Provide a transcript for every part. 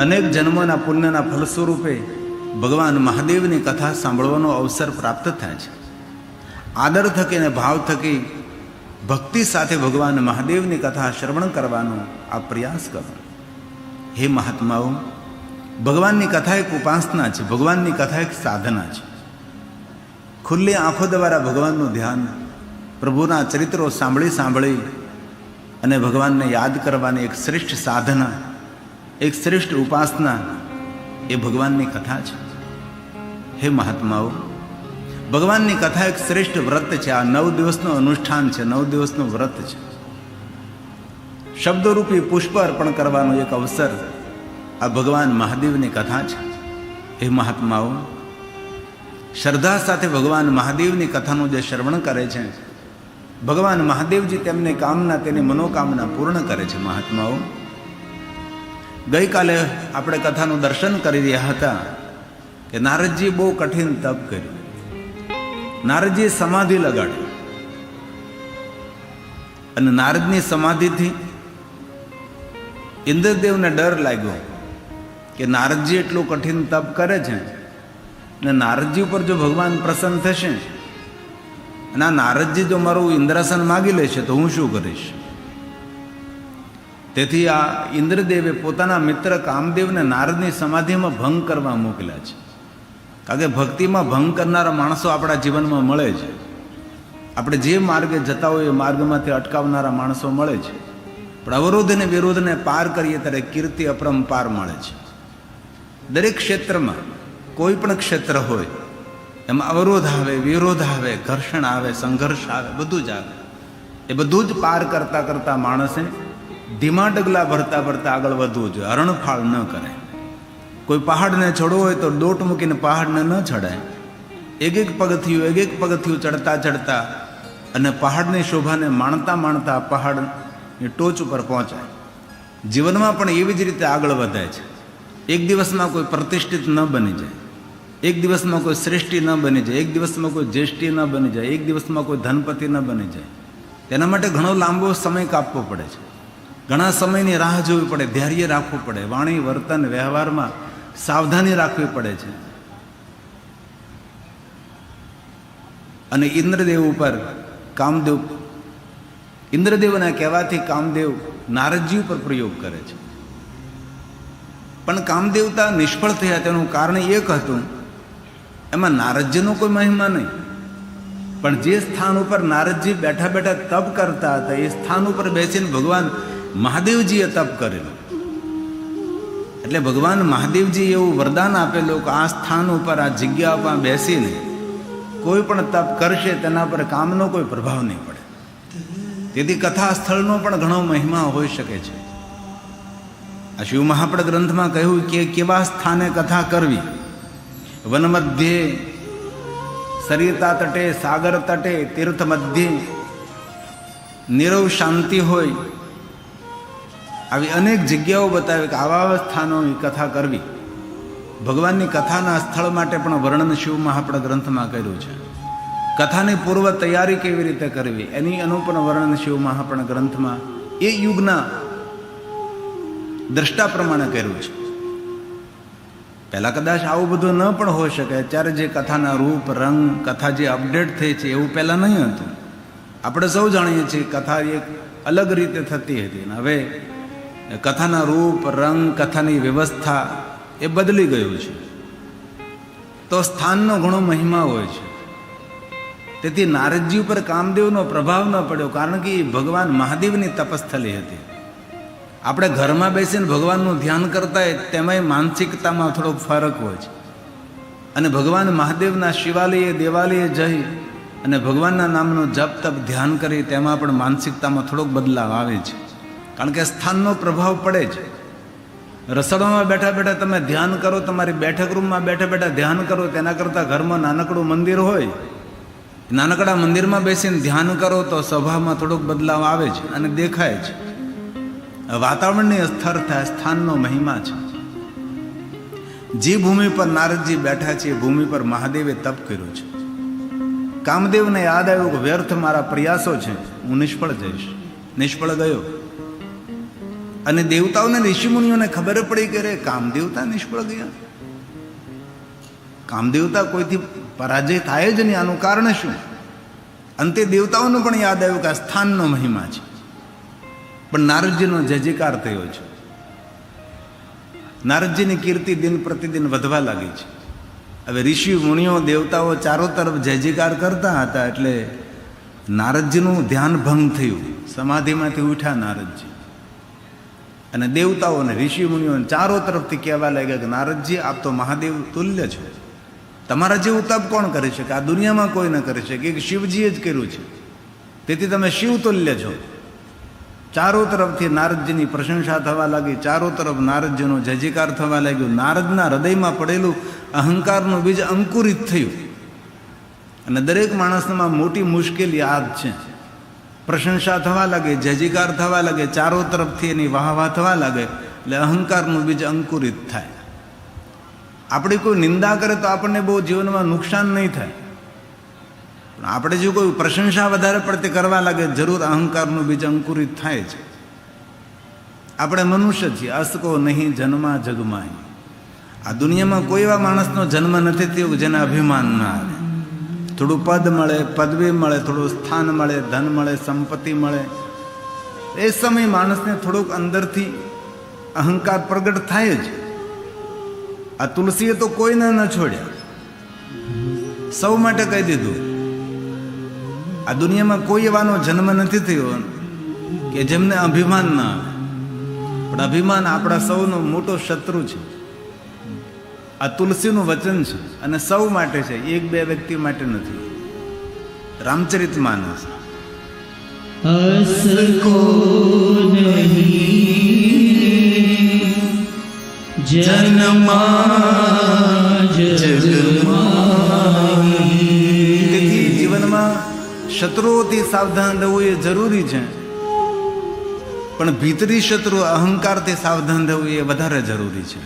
અનેક જન્મોના પુણ્યના ફલ સ્વરૂપે ભગવાન મહાદેવની કથા સાંભળવાનો અવસર પ્રાપ્ત થાય છે. આદર થકી અને ભાવ થકી ભક્તિ સાથે ભગવાન મહાદેવની કથા શ્રવણ કરવાનો આ પ્રયાસ કરો. હે મહાત્માઓ, ભગવાનની કથા એક ઉપાસના છે, ભગવાનની કથા એક સાધના છે. ખુલ્લી આંખો દ્વારા ભગવાનનું ધ્યાન, પ્રભુના ચરિત્રો સાંભળી અને ભગવાનને યાદ કરવાની એક શ્રેષ્ઠ સાધના, એક શ્રેષ્ઠ ઉપાસના એ ભગવાનની કથા છે. હે મહાત્માઓ, ભગવાનની કથા એક શ્રેષ્ઠ વ્રત છે. આ 9 દિવસનું અનુષ્ઠાન છે, 9 દિવસનું વ્રત છે. શબ્દરૂપી પુષ્પ અર્પણ કરવાનો એક અવસર આ ભગવાન મહાદેવની કથા છે. હે મહાત્માઓ, શ્રદ્ધા સાથે ભગવાન મહાદેવની કથાનું જે શ્રવણ કરે છે, ભગવાન મહાદેવજી તેમને કામના, તેની મનોકામના પૂર્ણ કરે છે. મહાત્માઓ, ગઈકાલે આપણે કથાનું દર્શન કરી રહ્યા હતા કે નારદજી બહુ કઠિન તપ કર્યું. નારદજીએ સમાધિ લગાડી અને નારદની સમાધિથી ઇન્દ્રદેવને ડર લાગ્યો કે નારદજી એટલું કઠિન તપ કરે છે અને નારદજી ઉપર જો ભગવાન પ્રસન્ન થશે અને આ નારદજી જો મારું ઇન્દ્રાસન માગી લેશે તો હું શું કરીશ? તેથી આ ઇન્દ્રદેવે પોતાના મિત્ર કામદેવને નારદની સમાધિમાં ભંગ કરવા મોકલ્યા છે. કારણ કે ભક્તિમાં ભંગ કરનારા માણસો આપણા જીવનમાં મળે છે. આપણે જે માર્ગે જતા હોય એ માર્ગમાંથી અટકાવનારા માણસો મળે છે. પણ અવરોધ અને વિરોધને પાર કરીએ ત્યારે કીર્તિ અપરંપાર મળે છે. દરેક ક્ષેત્રમાં, કોઈ પણ ક્ષેત્ર હોય એમાં અવરોધ આવે, વિરોધ આવે, ઘર્ષણ આવે, સંઘર્ષ આવે, બધું જ આવે. એ બધું જ પાર કરતાં કરતાં માણસે ધીમા ડગલા ભરતા આગળ વધવું જોઈએ. હરણફાળ ન કરે. કોઈ પહાડને ચડવો હોય તો દોટ મૂકીને પહાડને ન ચડાય. એક પગથિયું ચડતા અને પહાડની શોભાને માણતા પહાડની ટોચ ઉપર પહોંચાય. જીવનમાં પણ એવી જ રીતે આગળ વધાય છે. એક દિવસમાં કોઈ પ્રતિષ્ઠિત ન બની જાય, એક દિવસમાં કોઈ શ્રેષ્ઠી ન બની જાય, એક દિવસમાં કોઈ જ્યેષ્ઠી ન બની જાય, એક દિવસમાં કોઈ ધનપતિ ન બની જાય. તેના માટે ઘણો લાંબો સમય કાપવો પડે છે. ઘણા સમયની રાહ જોવી પડે, ધૈર્ય રાખવું પડે, વાણી, વર્તન, વ્યવહારમાં સાવધાની રાખવી પડે છે. અને ઇન્દ્રદેવના કહેવાથી કામદેવ નારદજી ઉપર પ્રયોગ કરે છે. પણ કામદેવતા નિષ્ફળ થયા તેનું કારણ એક હતું, એમાં નારદજીનો કોઈ મહિમા નહીં. પણ જે સ્થાન ઉપર નારદજી બેઠા તપ કરતા હતા એ સ્થાન ઉપર બેસીને ભગવાન મહાદેવજીએ તપ કરેલું. એટલે ભગવાન મહાદેવજી એવું વરદાન આપેલું કે આ સ્થાન ઉપર, આ જગ્યા ઉપર બેસીને કોઈ પણ તપ કરશે તેના પર કામનો કોઈ પ્રભાવ નહીં પડે. તેથી કથા સ્થળનો પણ ઘણો મહિમા હોઈ શકે છે. આ શિવ મહાપડ ગ્રંથમાં કહ્યું કે કેવા સ્થાને કથા કરવી. વન મધ્યે, સરિતા તટે, સાગર તટે, તીર્થ મધ્યે, નીરવ શાંતિ હોય, આવી અનેક જગ્યાઓ બતાવી કે આવા સ્થાનોની કથા કરવી. ભગવાનની કથાના સ્થળ માટે પણ વર્ણન શિવ મહાપડ ગ્રંથમાં કર્યું છે. કથાની પૂર્વ તૈયારી કેવી રીતે કરવી એની એનું પણ વર્ણન શિવ મહાપડ ગ્રંથમાં એ યુગના દ્રષ્ટા પ્રમાણે કર્યું છે. પહેલાં કદાચ આવું બધું ન પણ હોઈ શકે. અત્યારે જે કથાના રૂપ, રંગ, કથા જે અપડેટ થઈ છે એવું પહેલાં નહીં હતું. આપણે સૌ જાણીએ છીએ કથા એક અલગ રીતે થતી હતી. હવે કથાના રૂપ, રંગ, કથાની વ્યવસ્થા એ બદલી ગયું છે. તો સ્થાનનો ઘણો મહિમા હોય છે. તેથી નારદજી ઉપર કામદેવનો પ્રભાવ ન પડ્યો, કારણ કે એ ભગવાન મહાદેવની તપસ્થલી હતી. આપણે ઘરમાં બેસીને ભગવાનનું ધ્યાન કરતા હોય તેમાંય માનસિકતામાં થોડોક ફરક હોય છે. અને ભગવાન મહાદેવના શિવાલયે, દેવાલયે જઈ અને ભગવાનના નામનું જપ તપ ધ્યાન કરી તેમાં પણ માનસિકતામાં થોડોક બદલાવ આવે છે. કારણ કે સ્થાનનો પ્રભાવ પડે છે. રસોડામાં બેઠા તમે ધ્યાન કરો, તમારી બેઠક રૂમમાં બેઠા ધ્યાન કરો, તેના કરતાં ઘરમાં નાનકડું મંદિર હોય, નાનકડા મંદિરમાં બેસીને ધ્યાન કરો તો સ્વભાવમાં થોડોક બદલાવ આવે છે અને દેખાય છે. વાતાવરણની અસ્થર થાય, સ્થાનનો મહિમા છે. જે ભૂમિ પર નારદજી બેઠા છે એ ભૂમિ પર મહાદેવે તપ કર્યું છે. કામદેવને યાદ આવ્યું કે વ્યર્થ મારા પ્રયાસો છે, હું નિષ્ફળ જઈશ. નિષ્ફળ ગયો અને દેવતાઓને ઋષિમુનિઓને ખબર પડી કે રે કામદેવતા નિષ્ફળ ગયા. કામદેવતા કોઈથી પરાજય થાય જ નહીં, આનું કારણ શું? અંતે દેવતાઓનું પણ યાદ આવ્યું કે આ સ્થાનનો મહિમા છે. પણ નારદજીનો જયજયકાર થયો છે. નારદજીની કીર્તિ દિન પ્રતિદિન વધવા લાગી છે. હવે ઋષિ મુનિઓ દેવતાઓ ચારો તરફ જયજયકાર કરતા હતા એટલે નારદજીનું ધ્યાન ભંગ થયું. સમાધિમાંથી ઉઠ્યા નારદજી અને દેવતાઓ અને ઋષિ મુનિઓ ચારો તરફથી કહેવા લાગ્યા કે નારદજી આપ તો મહાદેવ તુલ્ય છો, તમારા જેવું તપ કોણ કરી શકે? આ દુનિયામાં કોઈ ન કરી શકે, એક શિવજીએ જ કર્યું છે, તેથી તમે શિવ તુલ્ય છો. ચારો તરફથી નારદજીની પ્રશંસા થવા લાગી, ચારો તરફ નારદજીનો જયજયકાર થવા લાગ્યો. નારદના હૃદયમાં પડેલું અહંકારનું બીજ અંકુરિત થયું અને દરેક માણસમાં મોટી મુશ્કેલી આ જ છે. પ્રશંસા થવા લાગે, જયજયકાર થવા લાગે, ચારો તરફથી એની વાહવા થવા લાગે એટલે અહંકારનું બીજ અંકુરિત થાય. આપણે કોઈ નિંદા કરે તો આપણને બહુ જીવનમાં નુકસાન નહીં થાય, પણ આપણે જો કોઈ પ્રશંસા વધારે પડતી કરવા લાગે જરૂર અહંકારનું બીજ અંકુરિત થાય છે. આપણે મનુષ્ય છીએ, અસકો નહીં જન્મા જગમાં. આ દુનિયામાં કોઈ એવા માણસનો જન્મ નથી થયો જેને અભિમાન ના આવે. થોડું પદ મળે, પદવી મળે, થોડું સ્થાન મળે, ધન મળે, સંપત્તિ મળે, એ સમય માણસને થોડુંક અંદરથી અહંકાર પ્રગટ થાય જ. આ તુલસીએ તો કોઈને ન છોડ્યા, સૌ માટે કહી દીધું. આ દુનિયામાં કોઈ એવાનો જન્મ નથી થયો કે જેમને અભિમાન ના આવે, પણ અભિમાન આપણા સૌનો મોટો શત્રુ છે. આ તુલસીનું વચન છે અને સૌ માટે છે, એક બે વ્યક્તિ માટે નથી. રામચરિતમાનસ અસકો નહીં જન્મા જગમાં. તેથી જીવનમાં શત્રુઓથી સાવધાન રહેવું એ જરૂરી છે, પણ ભીતરી શત્રુ અહંકારથી સાવધાન રહેવું એ વધારે જરૂરી છે.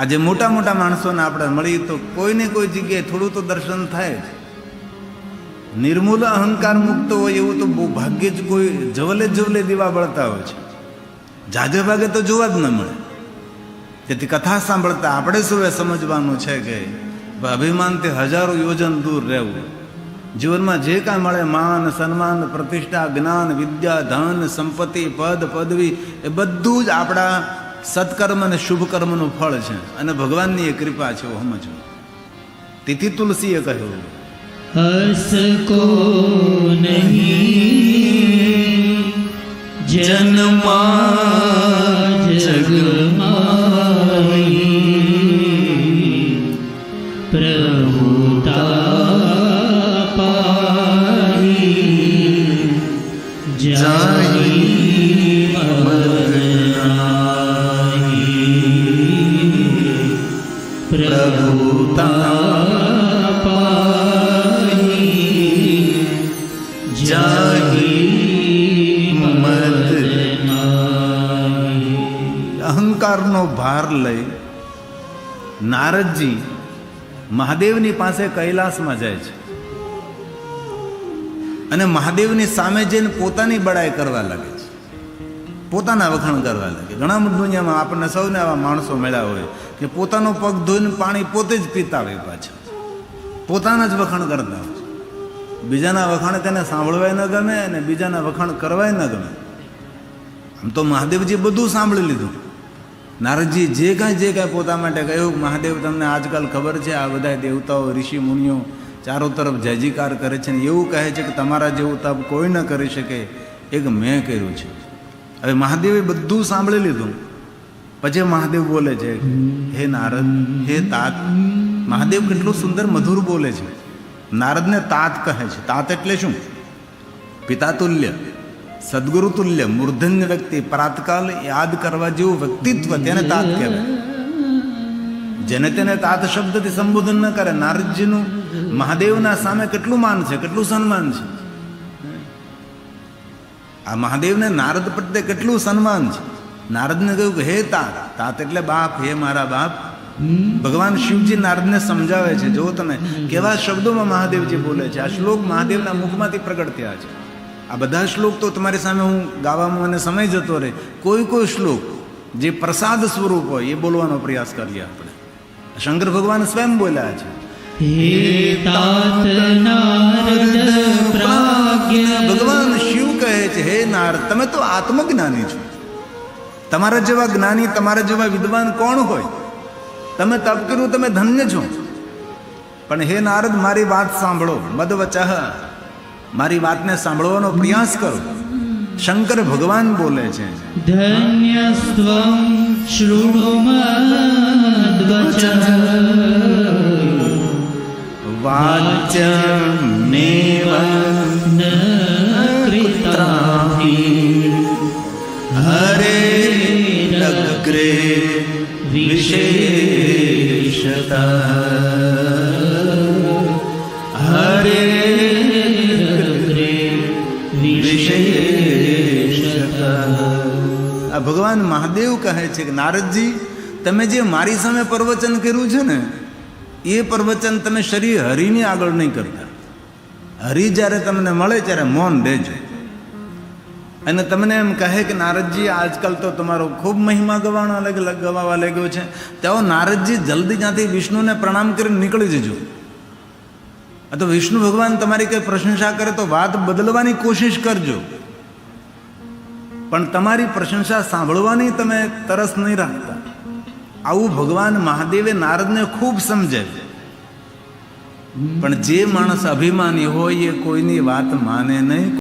આજે મોટા મોટા માણસોને આપણે મળીએ તો કોઈને કોઈ જગ્યાએ થોડું તો દર્શન થાય જ. નિર્મૂલ અહંકાર મુક્ત હોય એવું તો બહુ ભાગ્યે જ કોઈ જવલે દીવા બળતા હોય છે, જાજે ભાગે તો જોવા જ ન મળે. તેથી કથા સાંભળતા આપણે સૌએ સમજવાનું છે કે અભિમાનથી હજારો યોજન દૂર રહેવું. જીવનમાં જે કાંઈ મળે માન, સન્માન, પ્રતિષ્ઠા, જ્ઞાન, વિદ્યા, ધન, સંપત્તિ, પદ, પદવી એ બધું જ આપણા સત્કર્મ અને શુભ કર્મનું ફળ છે અને ભગવાનની એ કૃપા છે એવું સમજવું. તેથી તુલસીએ કહ્યું અસકો નહીં જન્મા જગમાં પ્રભુતા પાઈ જાની પ્રભુતા પાઈ જાહી મદ. અહંકારનો ભાર લઈ નારદજી મહાદેવની પાસે કૈલાસમાં જાય છે અને મહાદેવની સામે જઈને પોતાની બડાઈ કરવા લાગે છે, પોતાના વખાણ કરવા લાગે. ઘણા દુનિયામાં આપણને સૌને આવા માણસો મળ્યા હોય કે પોતાનો પગ ધોઈને પાણી પોતે જ પીતા હોય, પાછા પોતાના જ વખાણ કરતા હોય. બીજાના વખાણ તેને સાંભળવાય ન ગમે અને બીજાના વખાણ કરવાય ન ગમે. આમ તો મહાદેવજી બધું સાંભળી લીધું. નારદજી જે કાંઈ પોતા માટે કહ્યું, મહાદેવ તમને આજકાલ ખબર છે આ બધા દેવતાઓ, ઋષિ મુનિઓ ચારો તરફ જયજયકાર કરે છે ને એવું કહે છે કે તમારા જેવું તપ કોઈ ન કરી શકે, એક મેં કર્યું છે. હવે મહાદેવે બધું સાંભળી લીધું. પછી મહાદેવ બોલે છે, હે નારદ, હે તાત. મહાદેવ કેટલું સુંદર મધુર બોલે છે. નારદને તાત કહે છે. તાત એટલે શું? પિતા તુલ્ય, સદગુરુ તુલ્ય, મૂર્ધન્ય વ્યક્તિ, પ્રાતકાલ યાદ કરવા જેવું વ્યક્તિત્વ, તેને તાત કહેવાય. જેને તેને તાત શબ્દથી સંબોધન ન કરે. નારદજીનું મહાદેવના સામે કેટલું માન છે, કેટલું સન્માન છે. આ મહાદેવને નારદ પ્રત્યે કેટલું સન્માન છે. નારદને કહ્યું કે હે તાત. તાત એટલે બાપ, હે મારા બાપ. ભગવાન શિવજી નારદને સમજાવે છે. જો તમે કેવા શબ્દોમાં મહાદેવજી બોલે છે. આ શ્લોક મહાદેવના મુખમાંથી પ્રગટ થયા છે. આ બધા શ્લોક તો તમારી સામે હું ગાવામાં મને સમય જતો રહે. કોઈ કોઈ શ્લોક જે પ્રસાદ સ્વરૂપ હોય એ બોલવાનો પ્રયાસ કરીએ આપણે. શંકર ભગવાન સ્વયં બોલ્યા છે. હે તાત નારદ પ્રાજ્ઞ. ભગવાન શિવ કહે છે, હે નારદ, તમે તો આત્મજ્ઞાની છો. તમારા જેવા જ્ઞાની, તમારા જેવા વિદ્વાન કોણ હોય? તમે તપ કર્યું, તમે ધન્ય છો. પણ હે નારદ, મારી વાત સાંભળો. મદવચઃ, મારી વાતને સાંભળવાનો પ્રયાસ કરો. શંકર ભગવાન બોલે છે, ધન્યસ્ત્વં શૃણુ મદ્વચઃ વાચ્યમેવ ન કૃતાહિ હરેરગ્રે વિશેષતઃ હરેરગ્રે વિશેષતઃ. આ ભગવાન મહાદેવ કહે છે કે નારદજી, તમે જે મારી સામે પ્રવચન કર્યું છે ને, એ પ્રવચન તમે શરીર હરિની આગળ નહીં કરતા. હરિ જ્યારે તમને મળે ત્યારે મૌન રહેજો. અને તમને એમ કહે કે નારદજી, આજકાલ તો તમારો ખૂબ મહિમા ગવાવા લાગ્યો છે, તેઓ નારદજી જલ્દી ત્યાંથી વિષ્ણુને પ્રણામ કરીને નીકળી જજો. આ તો વિષ્ણુ ભગવાન તમારી કંઈ પ્રશંસા કરે તો વાત બદલવાની કોશિશ કરજો, પણ તમારી પ્રશંસા સાંભળવાની તમે તરસ નહીં રાખતા. આવું ભગવાન મહાદેવે નારદને ખૂબ સમજાવ્યું. પણ જે માણસ અભિમાની હોય એ કોઈની વાત માને નહીં.